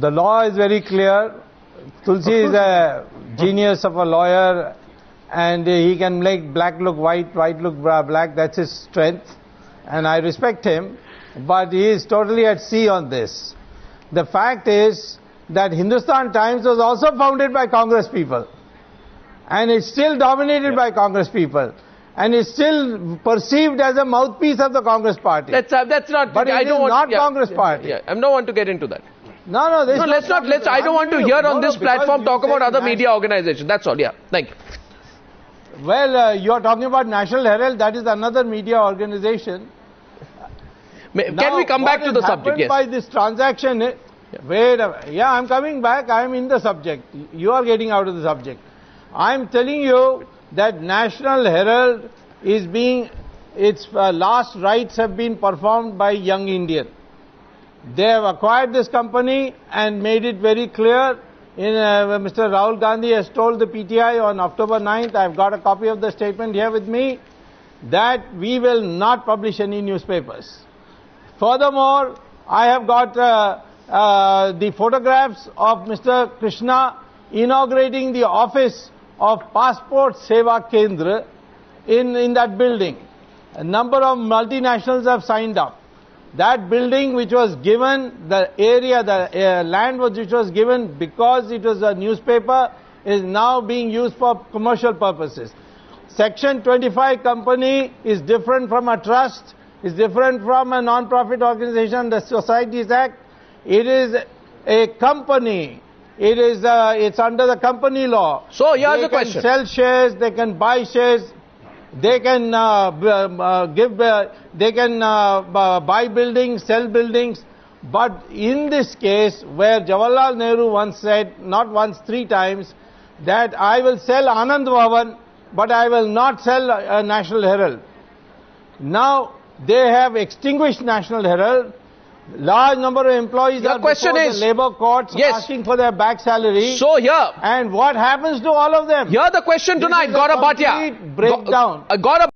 The law is very clear. Tulsi is a genius of a lawyer, and he can make black look white, white look black. That's his strength, and I respect him. But he is totally at sea on this. The fact is that Hindustan Times was also founded by Congress people, and it's still dominated by Congress people, and it's still perceived as a mouthpiece of the Congress party. That's not. But I don't want Congress party. I don't want to get into that. No, let's not. I don't want to hear on this platform talk about other media organizations. That's all. Yeah, thank you. Well, you are talking about National Herald. That is another media organization. Can we come back to the subject? Yes. By this transaction, I'm coming back. I am in the subject. You are getting out of the subject. I am telling you that National Herald is being, its last rites have been performed by Young Indian. They have acquired this company and made it very clear. Mr. Rahul Gandhi has told the PTI on October 9th, I have got a copy of the statement here with me, that we will not publish any newspapers. Furthermore, I have got the photographs of Mr. Krishna inaugurating the office of Passport Seva Kendra in that building. A number of multinationals have signed up. That building which was given, the area, the land which was given because it was a newspaper, is now being used for commercial purposes. Section 25 company is different from a trust, is different from a non-profit organization, the Societies Act. It is a company. It's under the company law. So here's the question. They can sell shares, they can buy shares, they can buy buildings, sell buildings. But in this case, where Jawaharlal Nehru once said, not once, 3 times, that I will sell Anand Bhavan, but I will not sell National Herald. Now, they have extinguished National Herald. Large number of employees are before the labour courts asking for their back salary. So here. And what happens to all of them? Here the question tonight, Gaurav Bhatia. Breakdown.